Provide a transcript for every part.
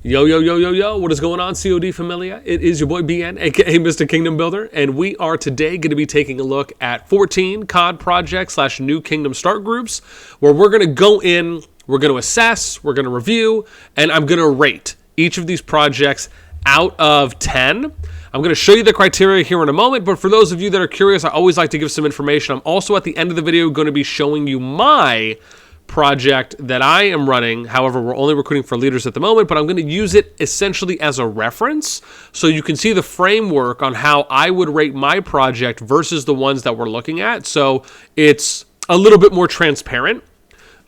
Yo, yo, yo, yo, yo, what is going on, CoD Familia? It is your boy BN, aka Mr. Kingdom Builder, and we are today going to be taking a look at 14 COD projects / new kingdom start groups, where we're going to go in, we're going to assess, we're going to review, and I'm going to rate each of these projects out of 10. I'm going to show you the criteria here in a moment, but for those of you that are curious, I always like to give some information. I'm also at the end of the video going to be showing you my project that I am running. However, we're only recruiting for leaders at the moment, but I'm going to use it essentially as a reference so you can see the framework on how I would rate my project versus the ones that we're looking at. So it's a little bit more transparent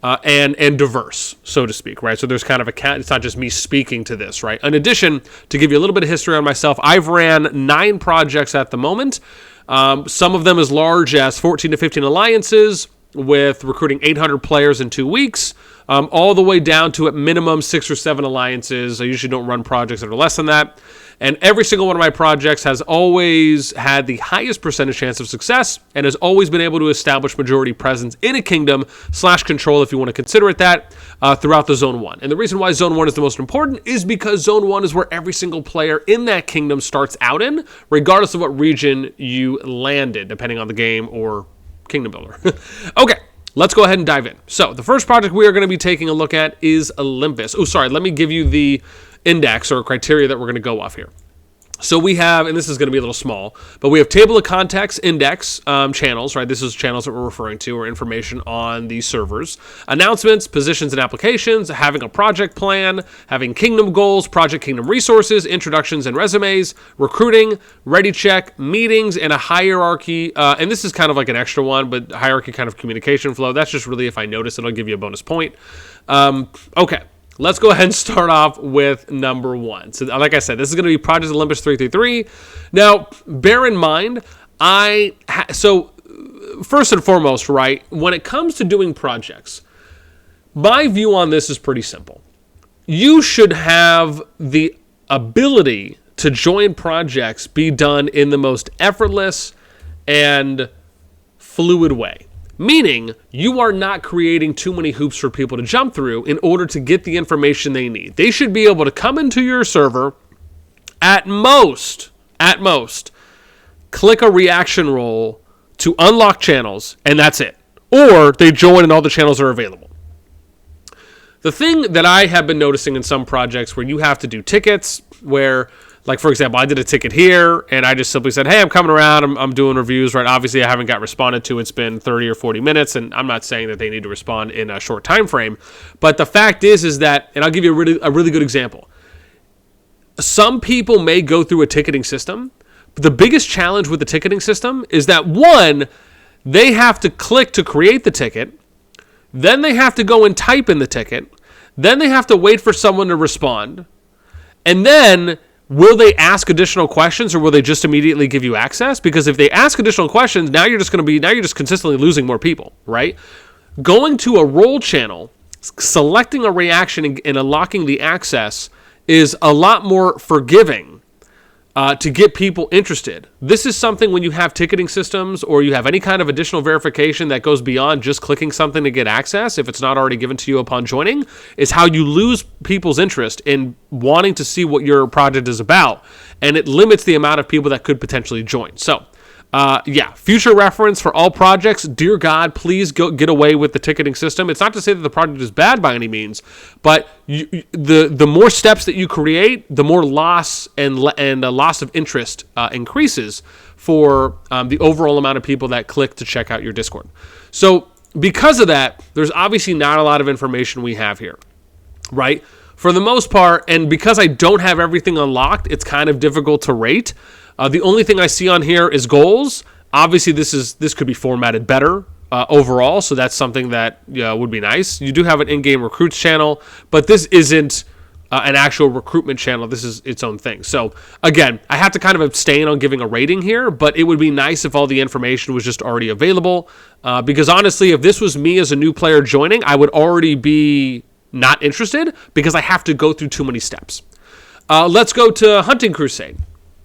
and diverse, so to speak, right? So there's kind of it's not just me speaking to this, right? In addition, to give you a little bit of history on myself, I've ran 9 projects at the moment. Some of them as large as 14 to 15 alliances, with recruiting 800 players in 2 weeks, all the way down to at minimum 6 or 7 alliances. I usually don't run projects that are less than that. And every single one of my projects has always had the highest percentage chance of success and has always been able to establish majority presence in a kingdom / control, if you want to consider it that, throughout the Zone 1. And the reason why Zone 1 is the most important is because Zone 1 is where every single player in that kingdom starts out in, regardless of what region you landed, depending on the game or Kingdom Builder. Okay, let's go ahead and dive in. So the first project we are going to be taking a look at is Olympus. Oh, sorry, let me give you the index or criteria that we're going to go off here. So we have, and this is going to be a little small, but we have table of contents index channels, right? This is channels that we're referring to, or information on these servers. Announcements, positions and applications, having a project plan, having kingdom goals, project kingdom resources, introductions and resumes, recruiting, ready check, meetings, and a hierarchy. And this is kind of like an extra one, but hierarchy kind of communication flow. That's just really if I notice it, I'll give you a bonus point. Okay. Let's go ahead and start off with number 1. So like I said, this is going to be Project Olympus 333. Now, bear in mind, so first and foremost, right, when it comes to doing projects, my view on this is pretty simple. You should have the ability to join projects be done in the most effortless and fluid way. Meaning, you are not creating too many hoops for people to jump through in order to get the information they need. They should be able to come into your server, at most, click a reaction roll to unlock channels, and that's it. Or they join and all the channels are available. The thing that I have been noticing in some projects where you have to do tickets, where, like, for example, I did a ticket here, and I just simply said, hey, I'm coming around, I'm doing reviews, right? Obviously, I haven't got responded to. It's been 30 or 40 minutes, and I'm not saying that they need to respond in a short time frame. But the fact is that, and I'll give you a really good example. Some people may go through a ticketing system. But the biggest challenge with the ticketing system is that, one, they have to click to create the ticket. Then they have to go and type in the ticket. Then they have to wait for someone to respond. And then, will they ask additional questions, or will they just immediately give you access? Because if they ask additional questions, now you're just consistently losing more people, right? Going to a role channel, selecting a reaction and unlocking the access is a lot more forgiving to get people interested. This is something when you have ticketing systems or you have any kind of additional verification that goes beyond just clicking something to get access, if it's not already given to you upon joining, is how you lose people's interest in wanting to see what your project is about, and it limits the amount of people that could potentially join. So, future reference for all projects. Dear God, please get away with the ticketing system. It's not to say that the project is bad by any means, but the more steps that you create, the more loss and loss of interest increases for the overall amount of people that click to check out your Discord. So because of that, there's obviously not a lot of information we have here, right? For the most part, and because I don't have everything unlocked, it's kind of difficult to rate. The only thing I see on here is goals. Obviously, this could be formatted better overall, so that's something that would be nice. You do have an in-game recruits channel, but this isn't an actual recruitment channel. This is its own thing. So again, I have to kind of abstain on giving a rating here, but it would be nice if all the information was just already available. Because honestly, if this was me as a new player joining, I would already be not interested because I have to go through too many steps. Let's go to Hunting Crusade.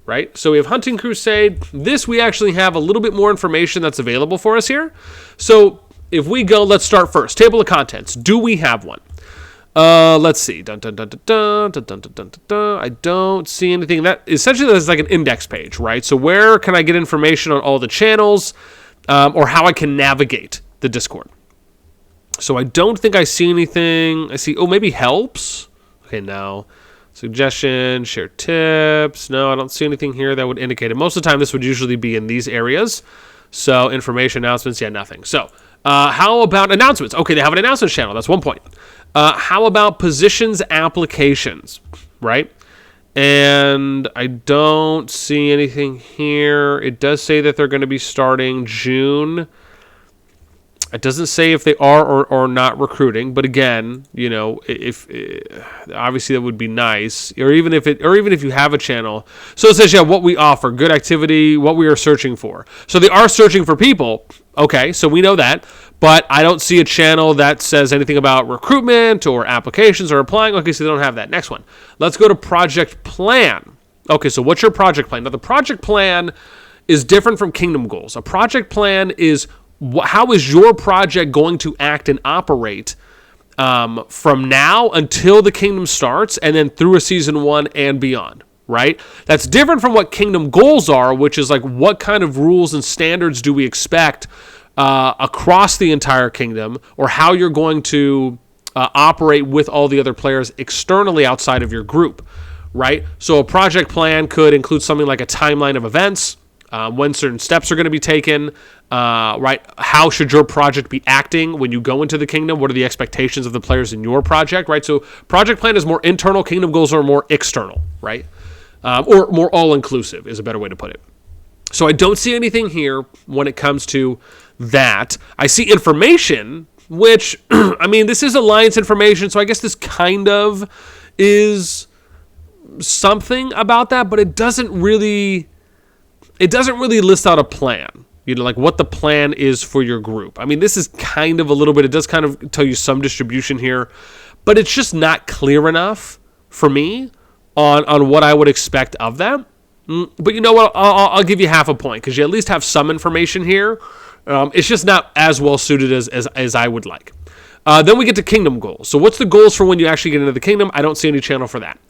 Right? So we have Hunting Crusade. This, we actually have a little bit more information that's available for us here. So if we go, let's start first. Table of contents. Do we have one? Let's see. Dun, dun, dun, dun, dun, dun, dun, dun, dun, dun. I don't see anything. That essentially is like an index page, right? So where can I get information on all the channels, or how I can navigate the Discord? So I don't think I see anything. I see, oh, maybe helps. Okay, no. Suggestion, share tips. No, I don't see anything here that would indicate it. Most of the time, this would usually be in these areas. So information, announcements, yeah, nothing. So how about announcements? Okay, they have an announcements channel. That's one point. How about positions applications, right? And I don't see anything here. It does say that they're going to be starting June. It doesn't say if they are or not recruiting, but again, you know, if obviously that would be nice, or even if you have a channel. So it says, yeah, what we offer, good activity, what we are searching for. So they are searching for people. Okay, so we know that, but I don't see a channel that says anything about recruitment or applications or applying. Okay, so they don't have that. Next one. Let's go to project plan. Okay, so what's your project plan? Now, the project plan is different from Kingdom Goals. A project plan is how is your project going to act and operate from now until the kingdom starts, and then through a season 1 and beyond, right? That's different from what kingdom goals are, which is like what kind of rules and standards do we expect across the entire kingdom, or how you're going to operate with all the other players externally outside of your group, right? So a project plan could include something like a timeline of events, when certain steps are going to be taken, right? How should your project be acting when you go into the kingdom? What are the expectations of the players in your project, right? So project plan is more internal. Kingdom goals are more external, right? Or more all-inclusive is a better way to put it. So I don't see anything here when it comes to that. I see information, which, I mean, this is alliance information, so I guess this kind of is something about that, but it doesn't really list out a plan, you know, like what the plan is for your group. I mean, this is kind of a little bit, it does kind of tell you some distribution here, but it's just not clear enough for me on what I would expect of them. But you know what, I'll give you half a point, because you at least have some information here. It's just not as well suited as I would like. Then we get to kingdom goals. So what's the goals for when you actually get into the kingdom? I don't see any channel for that.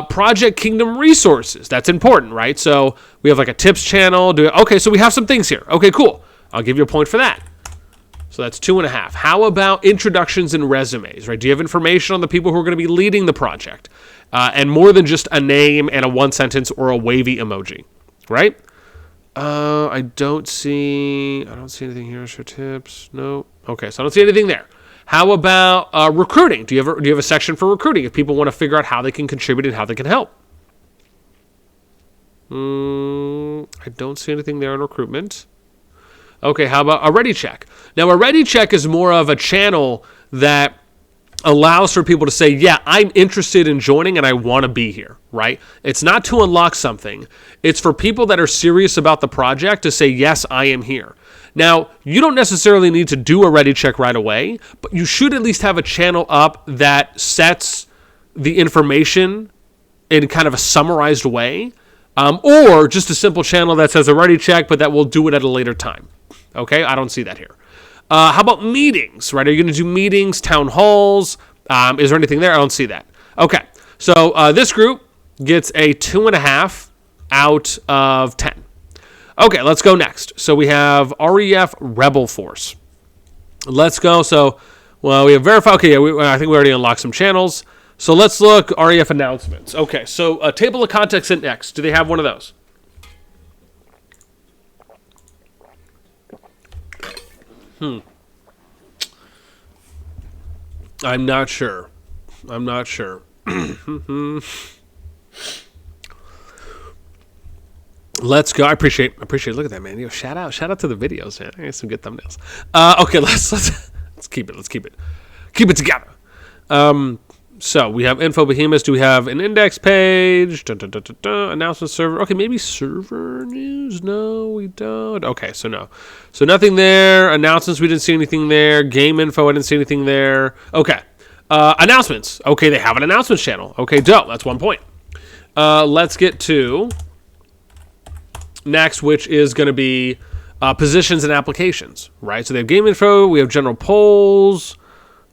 Project Kingdom resources. That's important, right? So we have like a tips channel. Okay, so we have some things here. Okay, cool. I'll give you a point for that. So that's 2.5. How about introductions and resumes, right? Do you have information on the people who are going to be leading the project? And more than just a name and a one sentence or a wavy emoji, right? I don't see anything here for tips. No. Okay, so I don't see anything there. How about recruiting? Do you have a section for recruiting if people want to figure out how they can contribute and how they can help? I don't see anything there on recruitment. Okay, how about a ready check? Now, a ready check is more of a channel that allows for people to say, yeah, I'm interested in joining and I want to be here, right? It's not to unlock something. It's for people that are serious about the project to say, yes, I am here. Now, you don't necessarily need to do a ready check right away, but you should at least have a channel up that sets the information in kind of a summarized way, or just a simple channel that says a ready check, but that will do it at a later time. Okay, I don't see that here. How about meetings, right? Are you going to do meetings, town halls? Is there anything there? I don't see that. Okay, so this group gets a 2.5 out of 10. Okay, let's go next. So we have REF RebelForce. Let's go. So, well, we have verify. Okay, yeah, I think we already unlocked some channels. So let's look REF announcements. Okay, so a table of contents index. Do they have one of those? I'm not sure. Let's go. I appreciate. Look at that, man. Shout out to the videos, man. I got some good thumbnails. Okay, let's keep it. Keep it together. So we have info behemoths. Do we have an index page? Announcement server. Okay, maybe server news. No, we don't. Okay, so no. So nothing there. Announcements. We didn't see anything there. Game info. I didn't see anything there. Okay. Announcements. Okay, they have an announcements channel. Okay, dope. That's 1 point. Let's get to next, which is going to be positions and applications, right? So they have game info. We have general polls.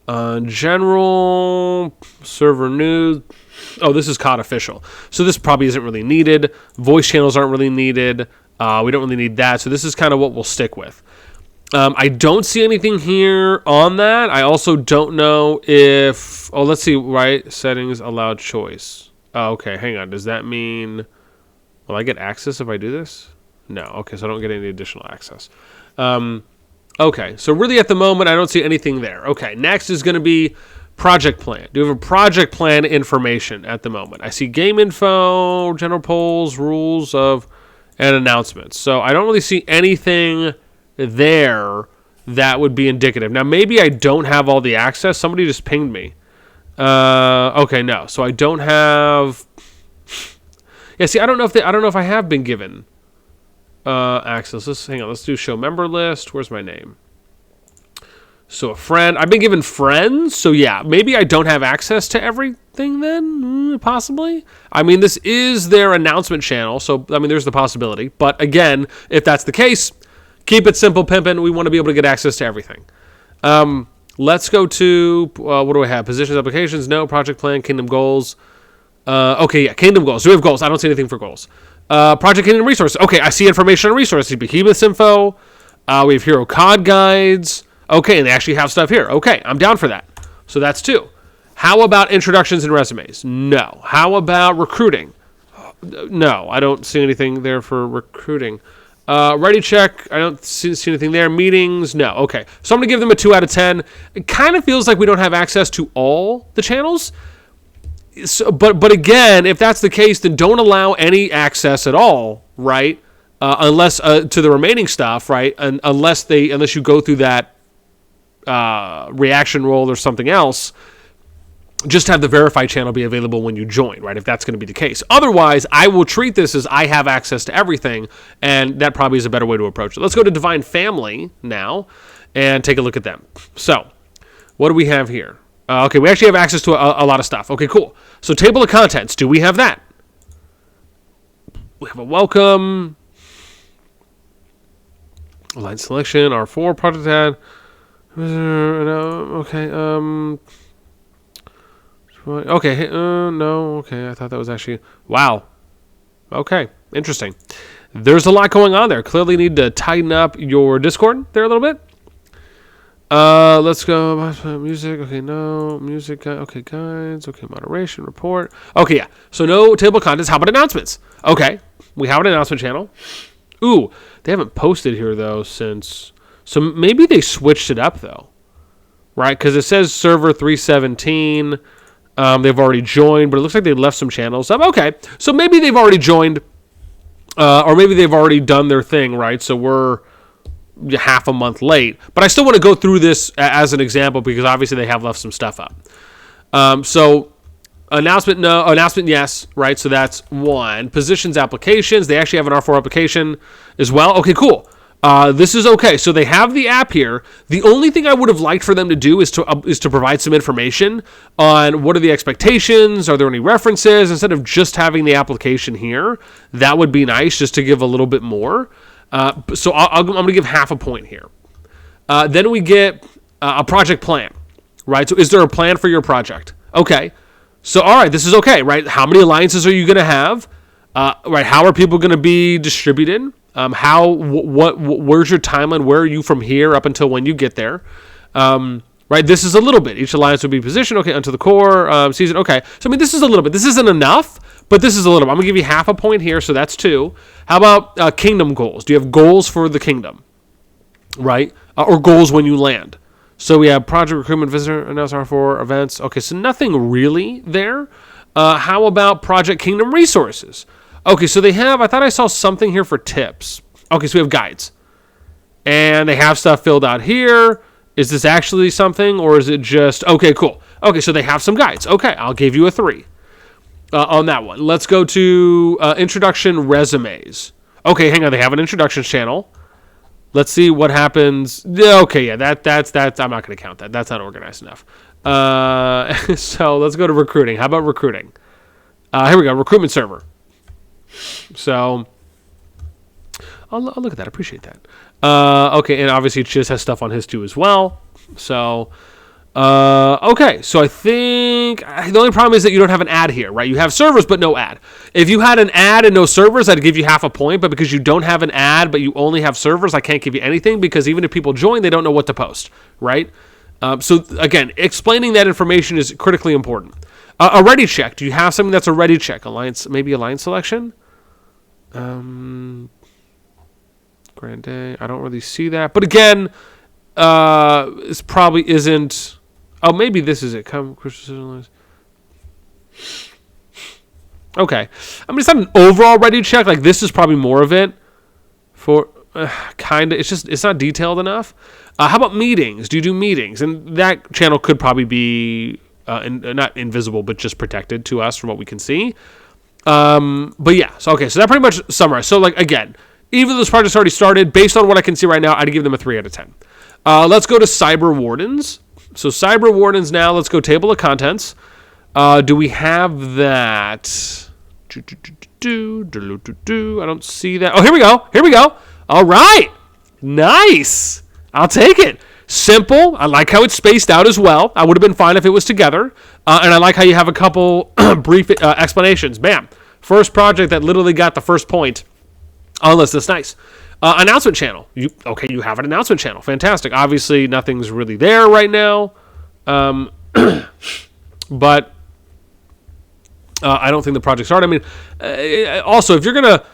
General server news. Oh, this is COD official. So this probably isn't really needed. Voice channels aren't really needed. We don't really need that. So this is kind of what we'll stick with. I don't see anything here on that. I also don't know if... Oh, let's see. Right. Settings, allowed choice. Oh, okay. Hang on. Does that mean... Will I get access if I do this? No. Okay, so I don't get any additional access. Okay, so really at the moment, I don't see anything there. Okay, next is going to be project plan. Do you have a project plan information at the moment? I see game info, general polls, rules of, and announcements. So I don't really see anything there that would be indicative. Now, maybe I don't have all the access. Somebody just pinged me. Okay, no. So I don't have... Yeah, see, I don't know if I have been given access. Hang on. Let's do show member list. Where's my name? So a friend. I've been given friends. So yeah, maybe I don't have access to everything then. Possibly. I mean, this is their announcement channel. So, I mean, there's the possibility. But again, if that's the case, keep it simple, pimpin'. We want to be able to get access to everything. Let's go to, what do I have? Positions, applications, no. Project plan, kingdom goals. Okay, yeah, kingdom goals. Do we have goals? I don't see anything for goals. Project Kingdom resources. Okay, I see information on resources. Behemoths info. We have hero COD guides. Okay, and they actually have stuff here. Okay, I'm down for that. So that's 2. How about introductions and resumes? No. How about recruiting? No, I don't see anything there for recruiting. Ready check. I don't see anything there. Meetings. No. Okay, so I'm going to give them a 2 out of 10. It kind of feels like we don't have access to all the channels. So, but again, if that's the case, then don't allow any access at all, right? Unless to the remaining stuff, right? And unless you go through that reaction roll or something else, just have the verify channel be available when you join, right? If that's going to be the case. Otherwise, I will treat this as I have access to everything, and that probably is a better way to approach it. Let's go to Divine Family now and take a look at them. So, what do we have here? Okay, we actually have access to a lot of stuff. Okay, cool. So table of contents, do we have that? We have a welcome. Line selection, R4, project ad. Okay, okay, no, okay, I thought that was actually, wow. Okay, interesting. There's a lot going on there. Clearly need to tighten up your Discord there a little bit. Let's go. Music. Okay, no. Music. Okay, guides. Okay, moderation. Report. Okay, yeah. So no table of contents. How about announcements? Okay. We have an announcement channel. Ooh, they haven't posted here, though, since... So maybe they switched it up, though. Right? Because it says server 317. They've already joined, but it looks like they left some channels up. Okay. So maybe they've already joined, or maybe they've already done their thing, right? So we're half a month late, but I still want to go through this as an example because obviously they have left some stuff up. So announcement, no. Announcement, yes, right? So that's 1. Positions, applications. They actually have an R4 application as well. Okay, cool. This is okay. So they have the app here. The only thing I would have liked for them to do is to provide some information on what are the expectations. Are there any references? Instead of just having the application here, that would be nice just to give a little bit more. So I'm going to give half a point here. Then we get a project plan, right? So is there a plan for your project? Okay. So, all right, this is okay, right? How many alliances are you going to have? Right? How are people going to be distributed? Where's your timeline? Where are you from here up until when you get there? Right? This is a little bit. Each alliance would be positioned, okay, onto the core season. Okay. So, I mean, this is a little bit. This isn't enough. But this is a little bit. I'm going to give you half a point here, so that's 2. How about kingdom goals? Do you have goals for the kingdom? Right? Or goals when you land? So we have project recruitment, visitor, announce R4, events. Okay, so nothing really there. How about project kingdom resources? Okay, so they have, I thought I saw something here for tips. Okay, so we have guides. And they have stuff filled out here. Is this actually something, or is it just, okay, cool. Okay, so they have some guides. Okay, I'll give you a 3. On that one. Let's go to introduction resumes. Okay, hang on. They have an introductions channel. Let's see what happens. Okay, yeah, that's. I'm not going to count that. That's not organized enough. So let's go to recruiting. How about recruiting? Here we go. Recruitment server. So I'll look at that. I appreciate that. Okay, and obviously Chiz has stuff on his too as well. So Okay, so I think the only problem is that you don't have an ad here, right? You have servers, but no ad. If you had an ad and no servers, I'd give you half a point, but because you don't have an ad, but you only have servers, I can't give you anything, because even if people join, they don't know what to post, right? So again, explaining that information is critically important. A ready check. Do you have something that's a ready check? Alliance, maybe alliance selection? Grande. I don't really see that. But again, this probably isn't... Oh, maybe this is it. Come, okay. I mean, it's not an overall ready check. Like, this is probably more of it. For kind of, it's not detailed enough. How about meetings? Do you do meetings? And that channel could probably be not invisible, but just protected to us from what we can see. But yeah, so okay, so that pretty much summarized. So like again, even though this project's already started, based on what I can see right now, I'd give them a 3 out of 10. Let's go to Cyber Wardens. So Cyber Wardens now. Let's go table of contents. Do we have that? I don't see that. Oh, here we go. Here we go. All right. Nice. I'll take it. Simple. I like how it's spaced out as well. I would have been fine if it was together. And I like how you have a couple brief explanations. Bam. First project that literally got the first point on the list. That's nice. Announcement channel. You have an announcement channel. Fantastic. Obviously, nothing's really there right now. But I don't think the project started. I mean, also, if you're gonna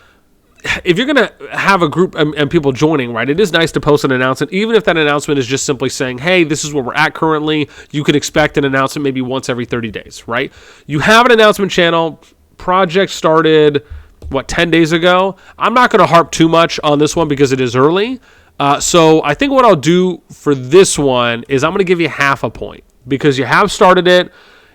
have a group and people joining, right, it is nice to post an announcement, even if that announcement is just simply saying, hey, this is where we're at currently. You could expect an announcement maybe once every 30 days, right? You have an announcement channel. Project started, 10 days ago? I'm not going to harp too much on this one because it is early. So I think what I'll do for this one is I'm going to give you half a point because you have started it.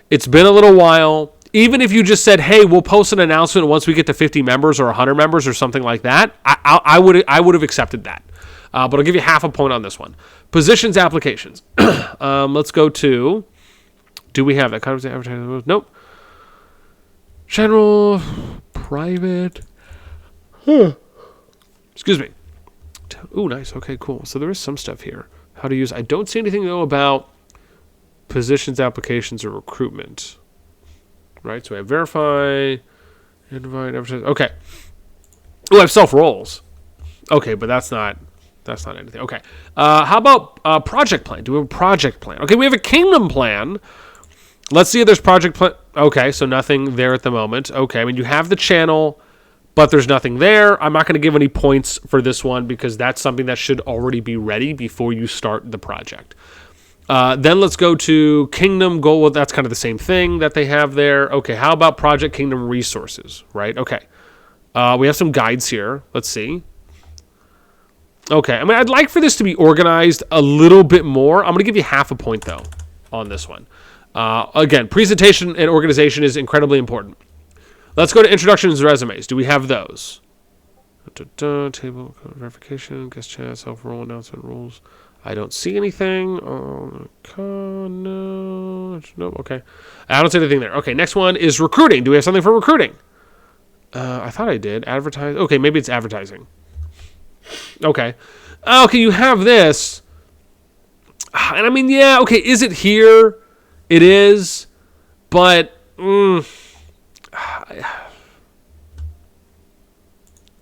It's been a little while. Even if you just said, hey, we'll post an announcement once we get to 50 members or 100 members or something like that, I would have accepted that. But I'll give you half a point on this one. Positions, applications. Let's go to, do we have that? Kind of advertising? Nope. General, private. Excuse me. Ooh, nice. Okay, cool. So there is some stuff here. How to use. I don't see anything, though, about positions, applications, or recruitment. Right, so I have verify, invite, advertise. Okay. Oh, I have self roles. Okay, but that's not anything. Okay. How about project plan? Do we have a project plan? Okay, we have a kingdom plan. Let's see if there's project plan. Okay, so nothing there at the moment. Okay, I mean you have the channel, but there's nothing there. I'm not going to give any points for this one because that's something that should already be ready before you start the project. Then let's go to Kingdom Goal. Well, that's kind of the same thing that they have there. Okay, how about Project Kingdom Resources, right? Okay. We have some guides here. Let's see. Okay, I mean, I'd like for this to be organized a little bit more. I'm going to give you half a point, though, on this one. Again, presentation and organization is incredibly important. Let's go to introductions and resumes. Do we have those? Table verification, guest chat, self-roll, announcement rules. I don't see anything. No. Nope, okay. I don't see anything there. Okay, next one is recruiting. Do we have something for recruiting? I thought I did. Advertise. Okay, maybe it's advertising. Okay. Okay, you have this. And I mean, yeah, okay, is it here? It is. But,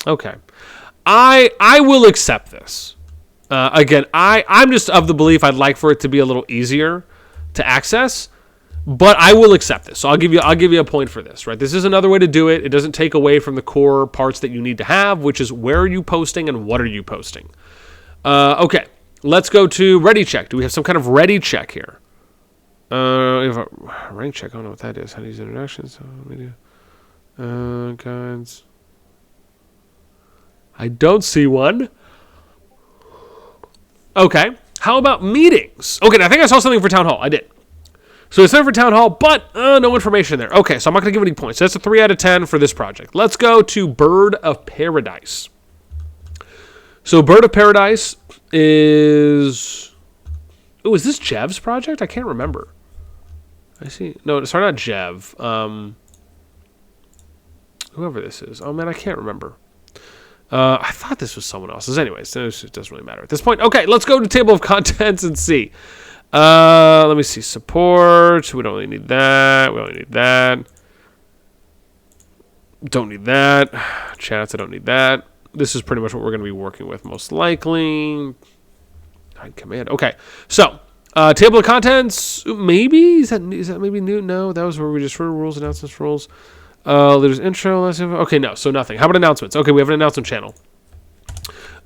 okay. I will accept this. Again, I'm just of the belief I'd like for it to be a little easier to access, but I will accept this. So I'll give you a point for this, right? This is another way to do it. It doesn't take away from the core parts that you need to have, which is where are you posting and what are you posting. Okay, let's go to ready check. Do we have some kind of ready check here? We have a rank check. I don't know what that is. How to use introductions. Guides. I don't see one. Okay. How about meetings? Okay, I think I saw something for Town Hall. I did. So it's there for Town Hall, but no information there. Okay, so I'm not going to give any points. So that's a 3 out of 10 for this project. Let's go to Bird of Paradise. So Bird of Paradise is... Oh, is this Jev's project? I can't remember. I see. No, sorry, not Jev. Whoever this is. Oh, man, I can't remember. I thought this was someone else's. Anyways, it doesn't really matter at this point. Okay, let's go to table of contents and see. Let me see. Support. We don't really need that. We only need that. Don't need that. Chats, I don't need that. This is pretty much what we're going to be working with most likely. Hide command. Okay. So, table of contents, maybe? Is that maybe new? No, that was where we just wrote rules, announcements, rules. There's intro. Okay, no. So nothing. How about announcements? Okay, we have an announcement channel.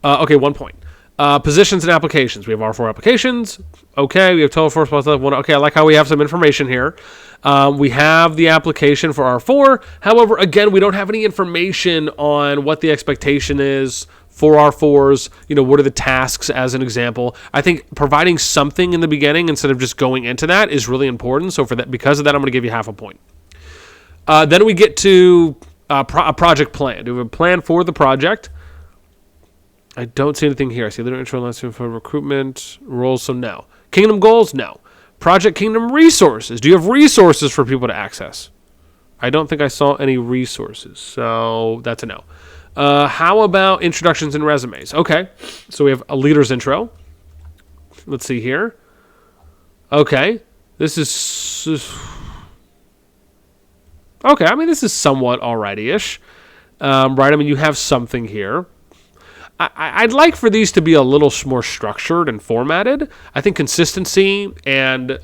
Okay, 1 point. Positions and applications. We have R4 applications. Okay, we have total force plus level 1. Okay, I like how we have some information here. We have the application for R4. However, again, we don't have any information on what the expectation is for R4s. You know, what are the tasks as an example. I think providing something in the beginning instead of just going into that is really important. So for that, because of that, I'm going to give you half a point. Then we get to a project plan. Do we have a plan for the project? I don't see anything here. I see a little intro lesson for recruitment roles, so no. Kingdom goals? No. Project Kingdom resources. Do you have resources for people to access? I don't think I saw any resources, so that's a no. How about introductions and resumes? Okay, so we have a leader's intro. Let's see here. Okay, this is... Okay, I mean, this is somewhat alrighty-ish. Right, I mean, you have something here. I'd like for these to be a little more structured and formatted. I think consistency and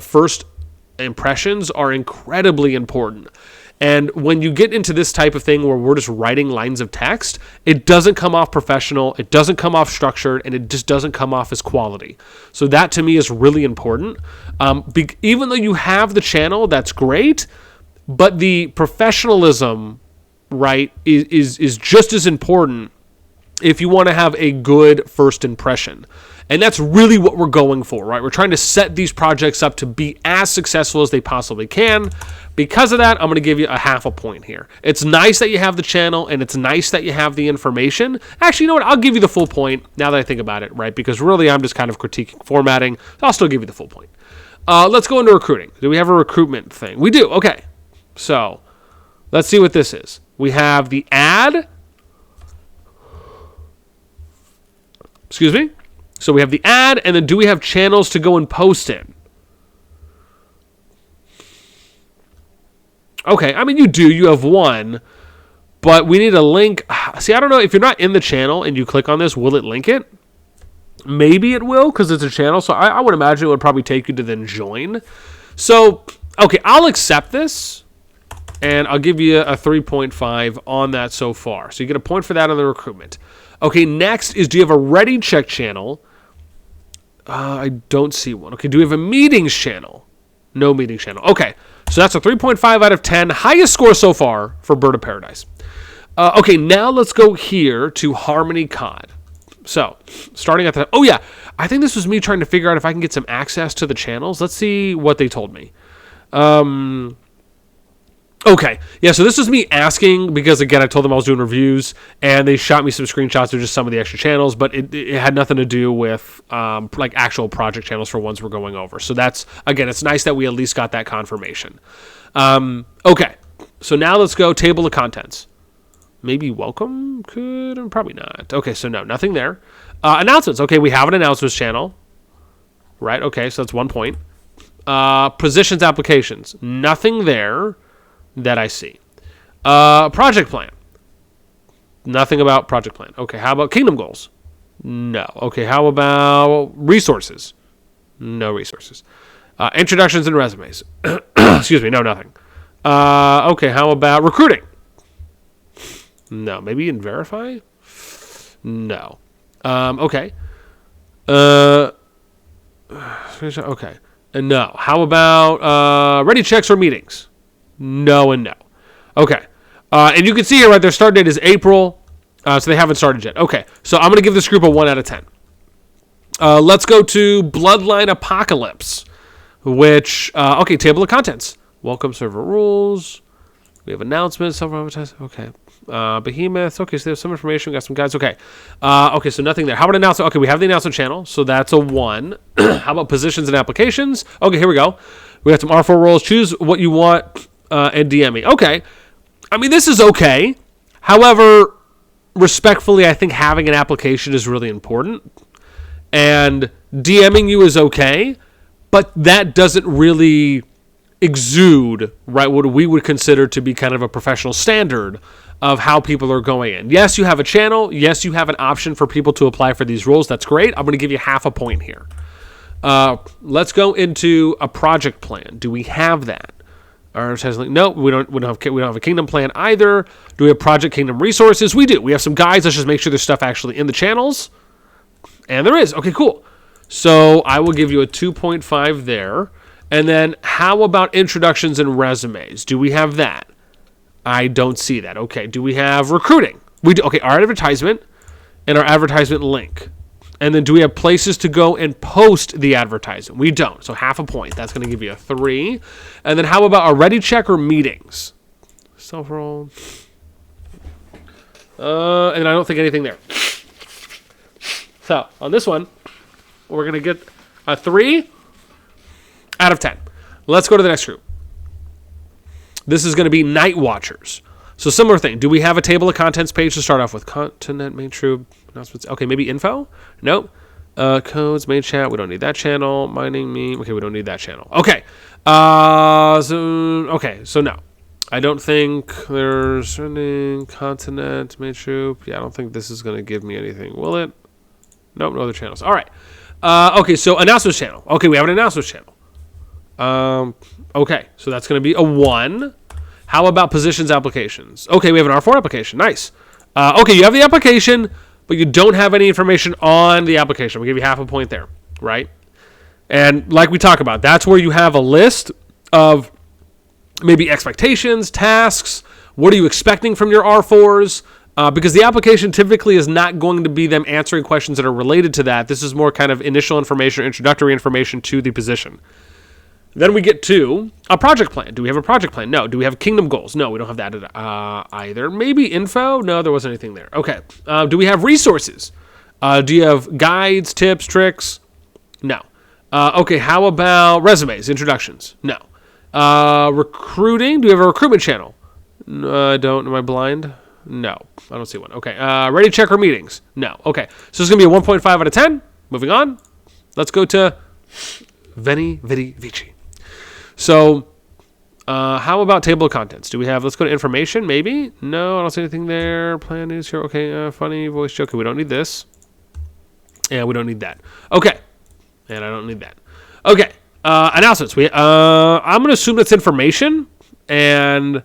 first impressions are incredibly important. And when you get into this type of thing where we're just writing lines of text, it doesn't come off professional, it doesn't come off structured, and it just doesn't come off as quality. So that to me is really important. Even though you have the channel, that's great, but the professionalism, right, is just as important if you want to have a good first impression. And that's really what we're going for, right? We're trying to set these projects up to be as successful as they possibly can. Because of that, I'm going to give you a half a point here. It's nice that you have the channel, and it's nice that you have the information. Actually, you know what? I'll give you the full point now that I think about it, right? Because really, I'm just kind of critiquing formatting. So I'll still give you the full point. Let's go into recruiting. Do we have a recruitment thing? We do. Okay. So let's see what this is. We have the ad. Excuse me. So we have the ad, and then do we have channels to go and post in? Okay, I mean, you do. You have one, but we need a link. See, I don't know. If you're not in the channel and you click on this, will it link it? Maybe it will because it's a channel. So I would imagine it would probably take you to then join. So, okay, I'll accept this, and I'll give you a 3.5 on that so far. So you get a point for that on the recruitment. Okay, next is, do you have a ready check channel? I don't see one. Okay, do we have a meetings channel? No meetings channel. Okay, so that's a 3.5 out of 10. Highest score so far for Bird of Paradise. Okay, now let's go here to Harmony COD. So, starting at the... Oh, yeah. I think this was me trying to figure out if I can get some access to the channels. Let's see what they told me. Okay, yeah, so this was me asking because, again, I told them I was doing reviews, and they shot me some screenshots of just some of the extra channels, but it had nothing to do with, like, actual project channels for ones we're going over. So that's, again, it's nice that we at least got that confirmation. Okay, so now let's go table of contents. Maybe welcome? Could? Probably not. Okay, so no, nothing there. Announcements. Okay, we have an announcements channel. Right, okay, so that's 1 point. Positions applications. Nothing there that I see. Project plan. Nothing about project plan. Okay, how about kingdom goals? No. Okay, how about resources? No resources. Introductions and resumes. Excuse me, no, nothing. Okay, how about recruiting? No. Maybe in verify? No. Okay. Okay. And no. How about ready checks or meetings? No and no. Okay. And you can see here, right, their start date is April, so they haven't started yet. Okay, so I'm going to give this group a 1 out of 10. Let's go to Bloodline Apocalypse, which, okay, table of contents. Welcome server rules. We have announcements, self-advertising. Okay. Behemoths. Okay, so there's some information. We got some guys. Okay. Okay, so nothing there. How about announcement? Okay, we have the announcement channel, so that's a 1. How about positions and applications? Okay, here we go. We got some R4 roles. Choose what you want. And DM me. Okay. I mean, this is okay. However, respectfully, I think having an application is really important. And DMing you is okay. but that doesn't really exude, right, what we would consider to be kind of a professional standard of how people are going in. Yes, you have a channel. Yes, you have an option for people to apply for these roles. That's great. I'm going to give you half a point here. Let's go into a project plan. Do we have that? No, we don't have a kingdom plan either. Do we have project kingdom resources? We do. We have some guides. Let's just make sure there's stuff actually in the channels. And there is. Okay, cool. So I will give you a 2.5 there. And then how about introductions and resumes? Do we have that? I don't see that. Okay. Do we have recruiting? We do. Okay, our advertisement and our advertisement link. And then do we have places to go and post the advertisement? We don't. So half a point. That's going to give you a 3. And then how about a ready check or meetings? Self-roll. And I don't think anything there. So on this one, we're going to get a 3 out of 10. Let's go to the next group. This is going to be Night Watchers. So similar thing. Do we have a table of contents page to start off with? Continent, main troop, announcements. Okay, maybe info? Nope. Codes, main chat. We don't need that channel. Mining meme. Okay, we don't need that channel. Okay. So no. I don't think there's any continent, main troop. Yeah, I don't think this is going to give me anything. Will it? Nope, no other channels. All right. Okay, so announcements channel. Okay, we have an announcements channel. Okay, so that's going to be a 1. How about positions applications? Okay, we have an R4 application. Nice. Okay, you have the application, but you don't have any information on the application. We'll give you half a point there, right? And like we talk about, that's where you have a list of maybe expectations, tasks. What are you expecting from your R4s? Because the application typically is not going to be them answering questions that are related to that. This is more kind of initial information or introductory information to the position. Then we get to a project plan. Do we have a project plan? No. Do we have kingdom goals? No, we don't have that either. Maybe info? No, there wasn't anything there. Okay. Do we have resources? Do you have guides, tips, tricks? No. Okay, how about resumes, introductions? No. Recruiting? Do we have a recruitment channel? No, I don't. Am I blind? No, I don't see one. Okay. Ready check or meetings? No. Okay. So it's going to be a 1.5 out of 10. Moving on. Let's go to VENI, VIDI, VICI. So, how about table of contents? Do we have, let's go to information, maybe? No, I don't see anything there. Plan news here. Okay, funny voice joke. Okay, we don't need this. And we don't need that. Okay. And I don't need that. Okay. Announcements. I'm going to assume that's information. And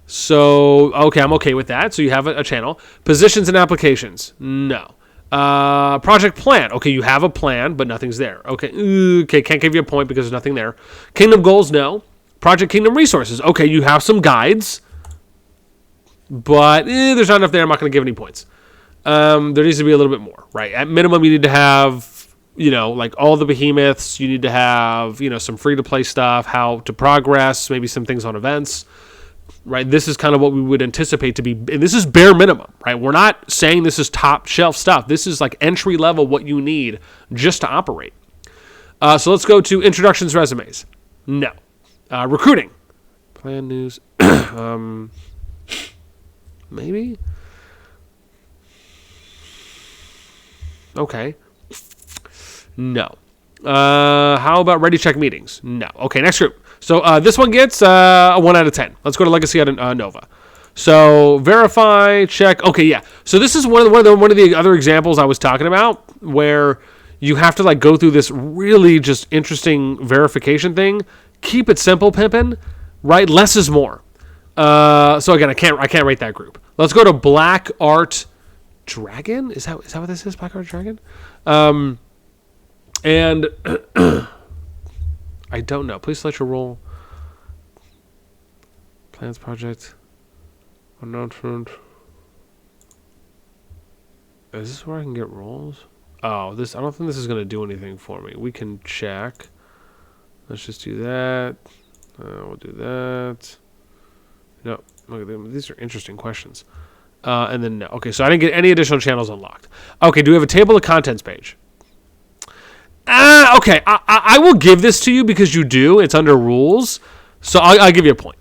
so, okay, I'm okay with that. So you have a channel. Positions and applications. No. Project plan. Okay, you have a plan, but nothing's there. Okay, can't give you a point because there's nothing there. Kingdom goals, no. Project kingdom resources. Okay, you have some guides, but there's not enough there. I'm not going to give any points. There needs to be a little bit more, right? At minimum, you need to have, like all the behemoths. You need to have, some free-to-play stuff, how to progress, maybe some things on events. Right, this is kind of what we would anticipate to be, and this is bare minimum, right? We're not saying this is top shelf stuff. This is like entry level, what you need just to operate. So let's go to introductions, resumes. No. Recruiting. Plan news. Maybe. Okay. No. How about ready check meetings? No. Okay, next group. So this one gets a 1 out of 10. Let's go to Legacy out of Nova. So verify, check. Okay, yeah. So this is one of the other examples I was talking about where you have to go through this really just interesting verification thing. Keep it simple, pimpin'. Right, less is more. So again, I can't rate that group. Let's go to Black Art Dragon. Is that what this is? Black Art Dragon. And I don't know. Please select your role. Plans project. Announcement. Is this where I can get roles? Oh, this. I don't think this is going to do anything for me. We can check. Let's just do that. We'll do that. No. Look at them. These are interesting questions. And then no. Okay, so I didn't get any additional channels unlocked. Okay, do we have a table of contents page? Okay, I will give this to you because you do. It's under rules. So I'll give you a point,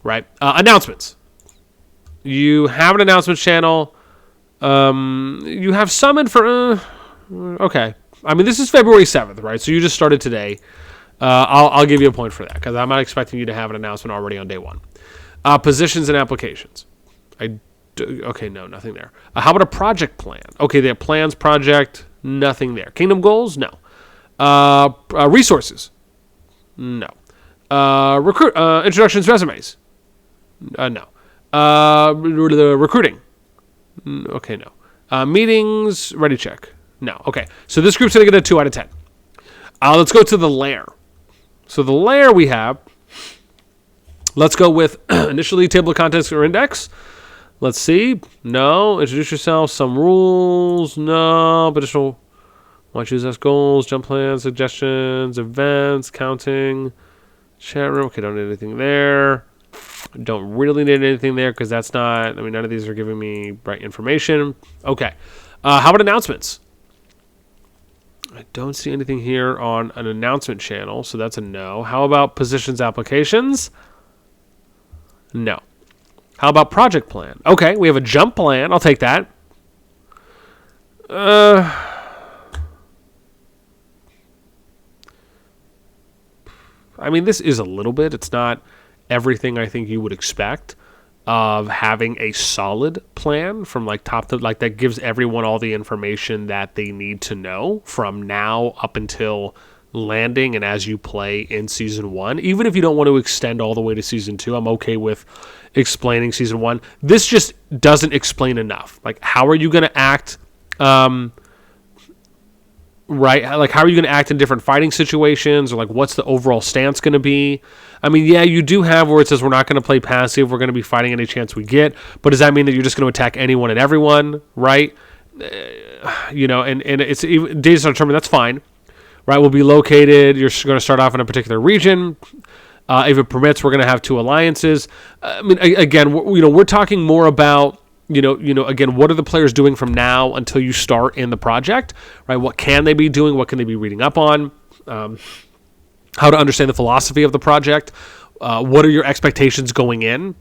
right? Announcements. You have an announcements channel. You have some for... okay. I mean, this is February 7th, right? So you just started today. I'll give you a point for that because I'm not expecting you to have an announcement already on day one. Positions and applications. Okay, no, nothing there. How about a project plan? Okay, they have plans, project, nothing there. Kingdom goals? No. Resources? No. Recruit introductions, resumes? No. Recruiting? Okay, no. Meetings, ready check? No. Okay, so this group's going to get a 2 out of 10. Let's go to the LAIR. So the LAIR we have, let's go with initially table of contents or index. Let's see. No. Introduce yourself. Some rules. No. Additional. Want to choose as goals, jump plans, suggestions, events, counting, chat room. Okay, don't need anything there. Don't really need anything there because that's not, I mean, none of these are giving me right information. Okay. How about announcements? I don't see anything here on an announcement channel, so that's a no. How about positions applications? No. How about project plan? Okay, we have a jump plan. I'll take that. I mean, this is a little bit. It's not everything I think you would expect of having a solid plan from like top to like that gives everyone all the information that they need to know from now up until landing and as you play in season 1. Even if you don't want to extend all the way to season 2, I'm okay with explaining season 1. This just doesn't explain enough. Like, how are you going to act? Right? Like, how are you going to act in different fighting situations? Or, like, what's the overall stance going to be? I mean, yeah, you do have where it says we're not going to play passive. We're going to be fighting any chance we get. But does that mean that you're just going to attack anyone and everyone? Right? You know, and it's even days are determined. That's fine. Right? We'll be located. You're going to start off in a particular region. If it permits, we're going to have 2 alliances. I mean, again, we're talking more about, again, what are the players doing from now until you start in the project, right? What can they be doing? What can they be reading up on? How to understand the philosophy of the project? What are your expectations going in?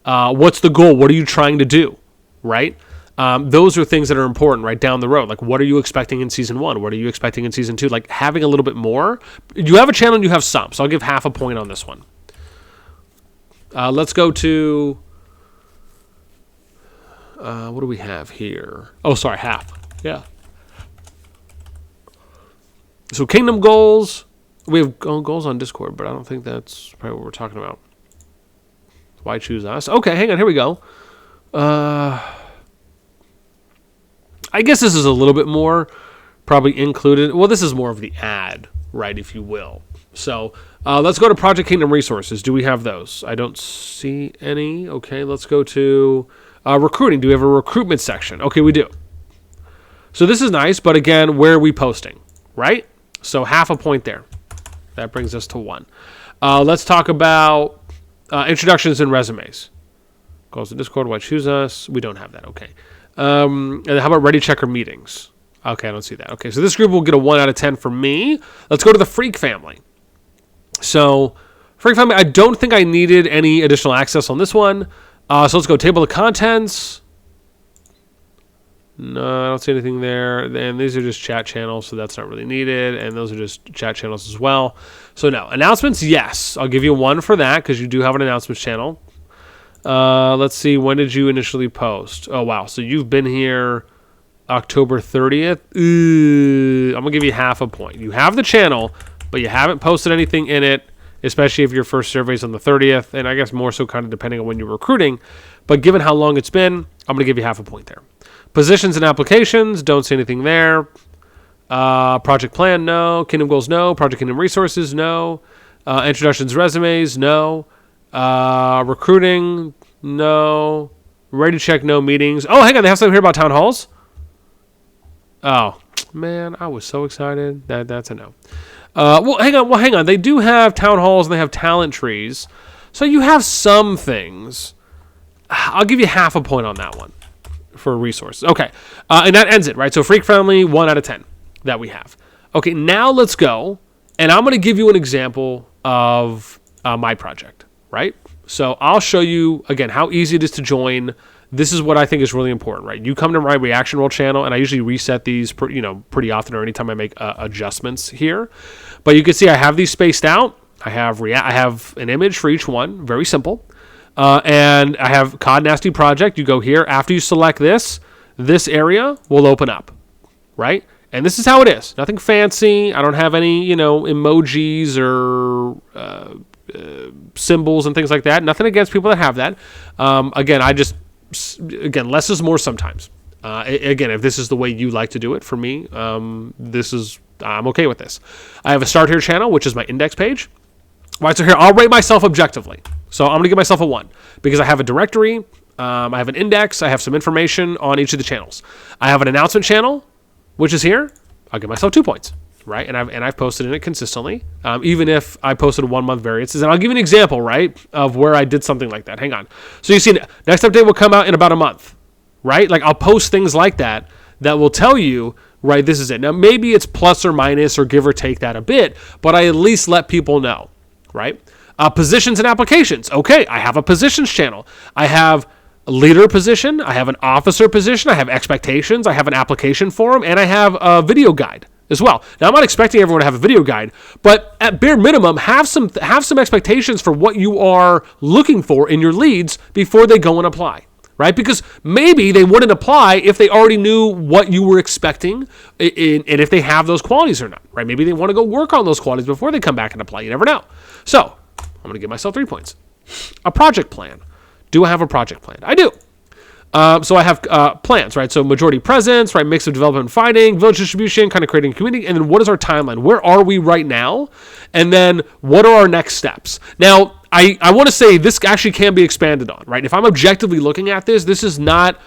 What's the goal? What are you trying to do, right? Those are things that are important right down the road. Like, what are you expecting in season 1? What are you expecting in season 2? Like, having a little bit more. You have a channel and you have some, so I'll give half a point on this one. Let's go to... what do we have here? Oh, sorry, half. Yeah. So Kingdom goals. We have goals on Discord, but I don't think that's probably what we're talking about. Why choose us? Okay, hang on. Here we go. I guess this is a little bit more probably included. Well, this is more of the ad, right, if you will. So let's go to Project Kingdom resources. Do we have those? I don't see any. Okay, let's go to recruiting. Do we have a recruitment section? Okay, we do. So this is nice, but again, where are we posting, right? So half a point there. That brings us to 1. Let's talk about introductions and resumes. Goes to Discord. Why choose us? We don't have that. Okay. And how about ready checker meetings? Okay, I don't see that. Okay, so this group will get a 1 out of 10 from me. Let's go to the Freak family. So, Freak family, I don't think I needed any additional access on this one. So let's go table of contents. No, I don't see anything there. And these are just chat channels, so that's not really needed. And those are just chat channels as well. So no, announcements, yes. I'll give you 1 for that because you do have an announcements channel. Let's see, when did you initially post? Oh, wow. So you've been here October 30th. I'm going to give you half a point. You have the channel, but you haven't posted anything in it, especially if your first survey is on the 30th, and I guess more so kind of depending on when you're recruiting. But given how long it's been, I'm going to give you half a point there. Positions and applications, don't see anything there. Project plan, no. Kingdom goals, no. Project Kingdom resources, no. Introductions, resumes, no. Recruiting, no. Ready to check, no. Meetings. Oh, hang on, they have something here about town halls. Oh, man, I was so excited. That's a no. Well, hang on. They do have town halls and they have talent trees. So you have some things. I'll give you half a point on that one for resources. Okay. And that ends it, right? So Freak Family, 1 out of 10 that we have. Okay, now let's go. And I'm going to give you an example of my project, right? So I'll show you, again, how easy it is to join. This is what I think is really important, right? You come to my reaction roll channel, and I usually reset these, pretty often, or anytime I make adjustments here. But you can see I have these spaced out. I have an image for each one, very simple. And I have CoD NASTi project. You go here. After you select this area will open up, right? And this is how it is. Nothing fancy. I don't have any, emojis or symbols and things like that. Nothing against people that have that. Again, less is more sometimes. Again, if this is the way you like to do it, for me, I'm okay with this. I have a Start Here channel, which is my index page. Right, so here, I'll rate myself objectively. So I'm going to give myself a 1 because I have a directory, I have an index, I have some information on each of the channels. I have an announcement channel, which is here. I'll give myself 2 points, right? And I've posted in it consistently, even if I posted 1 month variances. And I'll give you an example, right, of where I did something like that. Hang on. So you see, next update will come out in about a month, right? Like I'll post things like that will tell you, right, this is it. Now, maybe it's plus or minus or give or take that a bit, but I at least let people know, right? Positions and applications. Okay, I have a positions channel. I have a leader position. I have an officer position. I have expectations. I have an application forum, and I have a video guide as well. Now, I'm not expecting everyone to have a video guide, but at bare minimum, have some expectations for what you are looking for in your leads before they go and apply, right? Because maybe they wouldn't apply if they already knew what you were expecting and if they have those qualities or not, right? Maybe they want to go work on those qualities before they come back and apply. You never know. So I'm going to give myself 3 points. A project plan. Do I have a project plan? I do. So I have plans, right? So majority presence, right? Mix of development and fighting, village distribution, kind of creating a community. And then what is our timeline? Where are we right now? And then what are our next steps? Now, I want to say this actually can be expanded on, right? If I'm objectively looking at this is not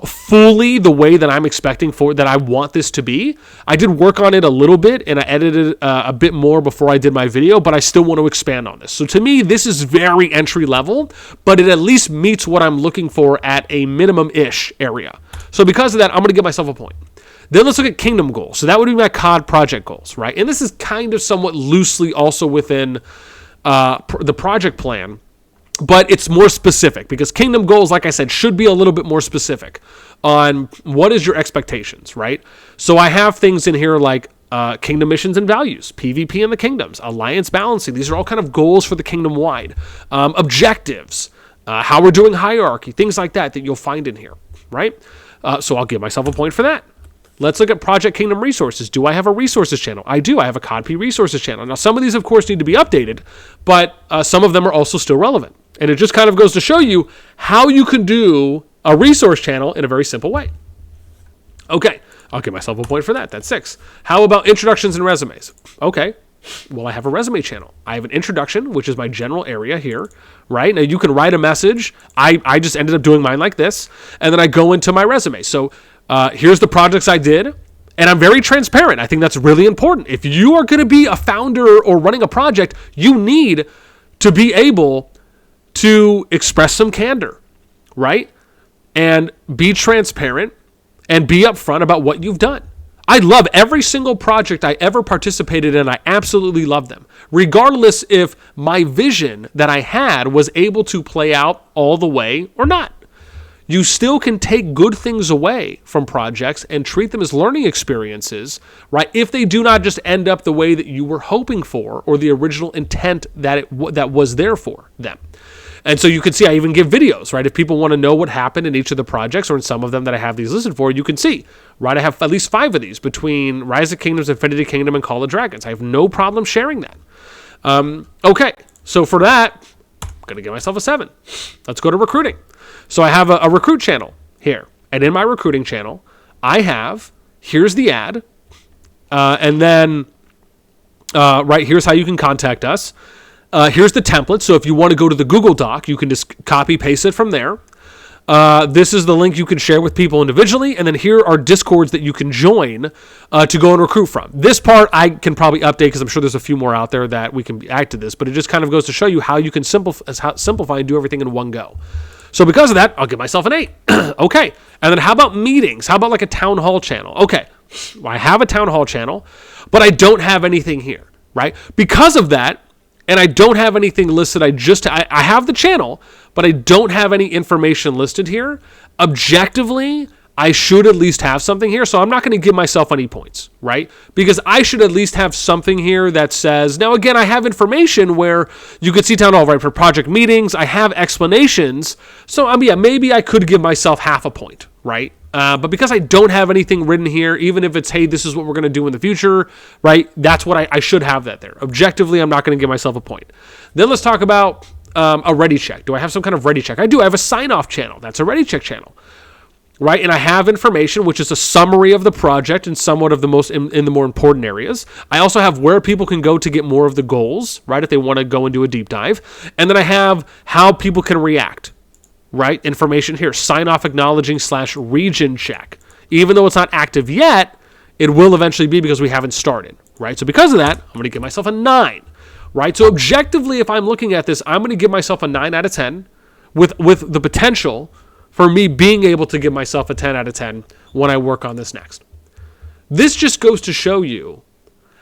fully the way that I'm expecting that I want this to be. I did work on it a little bit and I edited a bit more before I did my video, but I still want to expand on this. So to me, this is very entry level, but it at least meets what I'm looking for at a minimum-ish area. So because of that, I'm going to give myself a point. Then let's look at kingdom goals. So that would be my CoD project goals, right? And this is kind of somewhat loosely also within the project plan, but it's more specific because kingdom goals, like I said, should be a little bit more specific on what is your expectations, right? So I have things in here like kingdom missions and values, PvP in the kingdoms, alliance balancing. These are all kind of goals for the kingdom wide. Objectives, how we're doing hierarchy, things like that you'll find in here, right? So I'll give myself a point for that. Let's look at Project Kingdom resources. Do I have a resources channel? I do. I have a CODP resources channel. Now, some of these, of course, need to be updated, but some of them are also still relevant. And it just kind of goes to show you how you can do a resource channel in a very simple way. Okay, I'll give myself a point for that. That's 6. How about introductions and resumes? Okay, well, I have a resume channel. I have an introduction, which is my general area here, right? Now, you can write a message. I just ended up doing mine like this, and then I go into my resume. So here's the projects I did, and I'm very transparent. I think that's really important. If you are going to be a founder or running a project, you need to be able to express some candor, right? And be transparent and be upfront about what you've done. I love every single project I ever participated in. I absolutely love them, regardless if my vision that I had was able to play out all the way or not. You still can take good things away from projects and treat them as learning experiences, right? If they do not just end up the way that you were hoping for or the original intent that was there for them. And so you can see I even give videos, right? If people want to know what happened in each of the projects or in some of them that I have these listed for, you can see, right? I have at least 5 of these between Rise of Kingdoms, Infinity Kingdom, and Call of Dragons. I have no problem sharing that. Okay, so for that, I'm going to give myself a 7. Let's go to recruiting. So I have a recruit channel here. And in my recruiting channel, I have, here's the ad. And then, right, here's how you can contact us. Here's the template. So if you want to go to the Google Doc, you can just copy, paste it from there. This is the link you can share with people individually. And then here are Discords that you can join to go and recruit from. This part I can probably update because I'm sure there's a few more out there that we can add to this. But it just kind of goes to show you how you can simplify and do everything in one go. So because of that, I'll give myself an 8. Okay. And then how about meetings? How about like a town hall channel? Okay. Well, I have a town hall channel, but I don't have anything here, right? Because of that, and I don't have anything listed. I have the channel, but I don't have any information listed here. Objectively, I should at least have something here, so I'm not going to give myself any points, right? Because I should at least have something here that says, now again, I have information where you could see town hall, right, for project meetings. I have explanations, so yeah, maybe I could give myself half a point, right? But because I don't have anything written here, even if it's, hey, this is what we're going to do in the future, right? That's what I should have that there. Objectively, I'm not going to give myself a point. Then let's talk about a ready check. Do I have some kind of ready check? I do. I have a sign-off channel. That's a ready check channel, right? And I have information, which is a summary of the project and somewhat of the most in the more important areas. I also have where people can go to get more of the goals, right? If they want to go and do a deep dive. And then I have how people can react, right? Information here, sign off acknowledging / region check. Even though it's not active yet, it will eventually be because we haven't started, right? So because of that, I'm going to give myself a 9, right? So objectively, if I'm looking at this, I'm going to give myself a 9 out of 10 with the potential for me being able to give myself a 10 out of 10 when I work on this next. This just goes to show you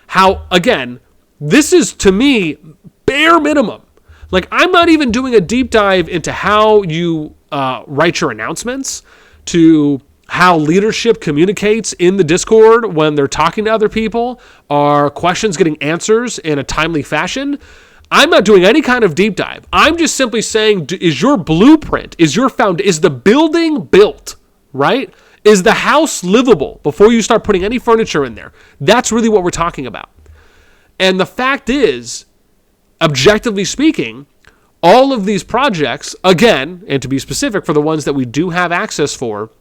how, again, this is, to me, bare minimum. Like, I'm not even doing a deep dive into how you write your announcements, to how leadership communicates in the Discord when they're talking to other people, are questions getting answers in a timely fashion. I'm not doing any kind of deep dive. I'm just simply saying, is your blueprint, is the building built, right? Is the house livable before you start putting any furniture in there? That's really what we're talking about. And the fact is, objectively speaking, all of these projects, again, and to be specific for the ones that we do have access for,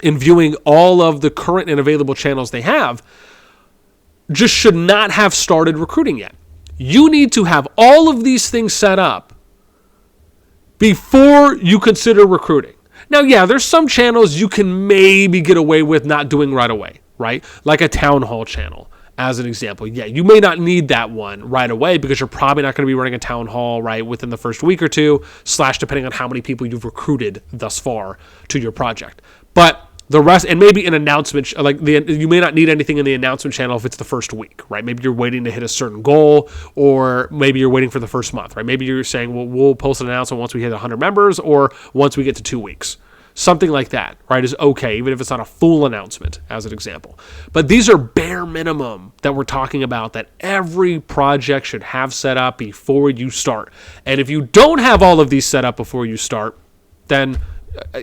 in viewing all of the current and available channels they have, just should not have started recruiting yet. You need to have all of these things set up before you consider recruiting. Now, yeah, there's some channels you can maybe get away with not doing right away, right? Like a town hall channel, as an example. Yeah, you may not need that one right away because you're probably not going to be running a town hall, right, within the first week or two, / depending on how many people you've recruited thus far to your project. But the rest, and maybe an announcement, you may not need anything in the announcement channel if it's the first week, right? Maybe you're waiting to hit a certain goal, or maybe you're waiting for the first month, right? Maybe you're saying, well, we'll post an announcement once we hit 100 members or once we get to 2 weeks. Something like that, right, is okay, even if it's not a full announcement, as an example. But these are bare minimum that we're talking about that every project should have set up before you start. And if you don't have all of these set up before you start, then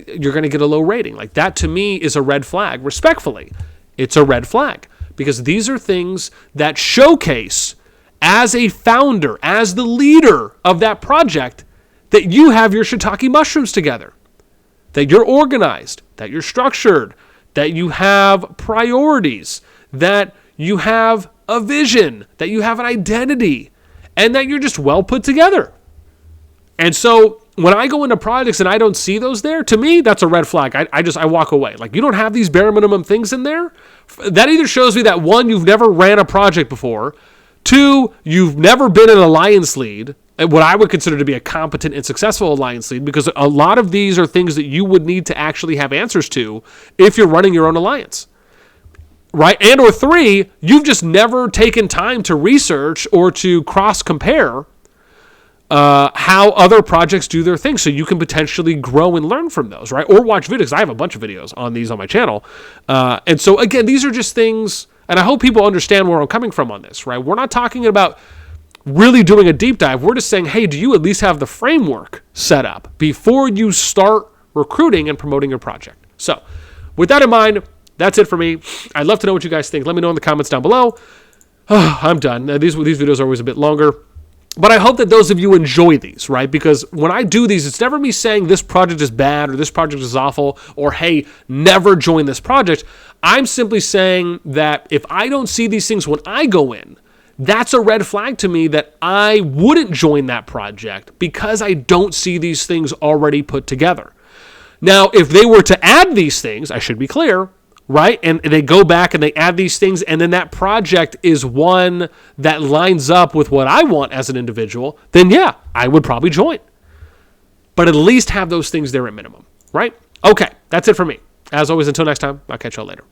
you're going to get a low rating. Like, that to me is a red flag. Respectfully, it's a red flag because these are things that showcase, as a founder, as the leader of that project, that you have your shiitake mushrooms together, that you're organized, that you're structured, that you have priorities, that you have a vision, that you have an identity, and that you're just well put together. And so when I go into projects and I don't see those there, to me, that's a red flag. I walk away. Like, you don't have these bare minimum things in there. That either shows me that, 1, you've never ran a project before. 2, you've never been an alliance lead, what I would consider to be a competent and successful alliance lead, because a lot of these are things that you would need to actually have answers to if you're running your own alliance, right? And or 3, you've just never taken time to research or to cross-compare how other projects do their thing, so you can potentially grow and learn from those, right? Or watch videos. I have a bunch of videos on these on my channel. And so, again, these are just things, and I hope people understand where I'm coming from on this, right? We're not talking about really doing a deep dive. We're just saying, hey, do you at least have the framework set up before you start recruiting and promoting your project? So with that in mind, that's it for me. I'd love to know what you guys think. Let me know in the comments down below. I'm done. These videos are always a bit longer. But I hope that those of you enjoy these, right? Because when I do these, it's never me saying this project is bad or this project is awful or, hey, never join this project. I'm simply saying that if I don't see these things when I go in, that's a red flag to me that I wouldn't join that project because I don't see these things already put together. Now, if they were to add these things, I should be clear, right? And they go back and they add these things, and then that project is one that lines up with what I want as an individual, then yeah, I would probably join. But at least have those things there at minimum, right? Okay, that's it for me. As always, until next time, I'll catch y'all later.